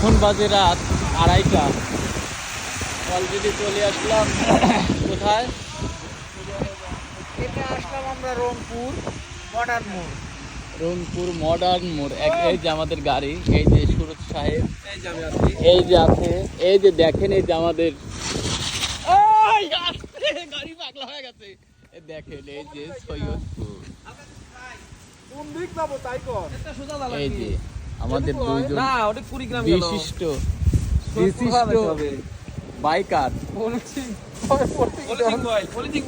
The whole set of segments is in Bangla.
এখন বাজে রাত 2:30। অলরেডি চলে আসলাম কোথায়? এটা আসলাম আমরা রংপুর মডার্ন মোড়। রংপুর মডার্ন মোড়। এই যে আমাদের গাড়ি, এই যে সুরত সাহেব, এই যে আমি আছি। এই যে আছে, এই যে দেখেন, এই যে আমাদের গাড়ি পাগলা হয়ে গেছে। দেখেন এই যে সৈয়দপুর, কোন দিক যাবো তাই কর। এটা সোজা দাঁড়ান। এই যে আমাদের দুইজন না ওটা কুড়িগ্রাম গেল। বিশিষ্ট বাইকার পলিথিন বয়। পলিথিন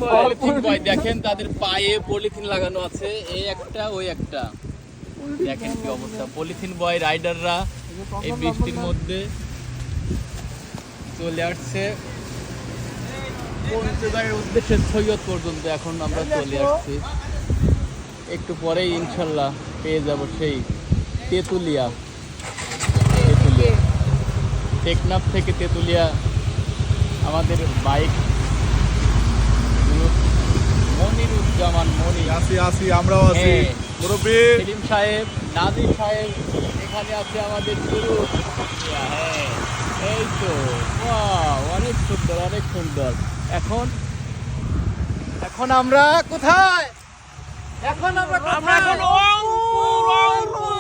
বয়। দেখেন তাদের পায়ে পলিথিন লাগানো আছে, এই একটা ওই একটা। দেখেন কি অবস্থা। পলিথিন বয় রাইডাররা এই বৃষ্টির মধ্যে চলে আসছে পঞ্চগড়ের উদ্দেশ্যে সৈয়দ পর্যন্ত। এখন আমরা চলে আসছি, একটু পরেই ইনশাল্লাহ পেয়ে যাব সেই তেঁতুলিয়া। টেকনাফ থেকে তেঁতুলিয়া আমাদের বাইক মনিরুজ্জামান মনি, আসি আমরাও আছি হ্যাঁ, মুরব্বী। সেলিম সাহেব, নাজির সাহেব, এখানে আছে আমাদের গুরু। হ্যাঁ, এই তো অনেক সুন্দর, অনেক সুন্দর। এখন এখন আমরা কোথায়? এখন আমরা আমরা এখন রংপুর।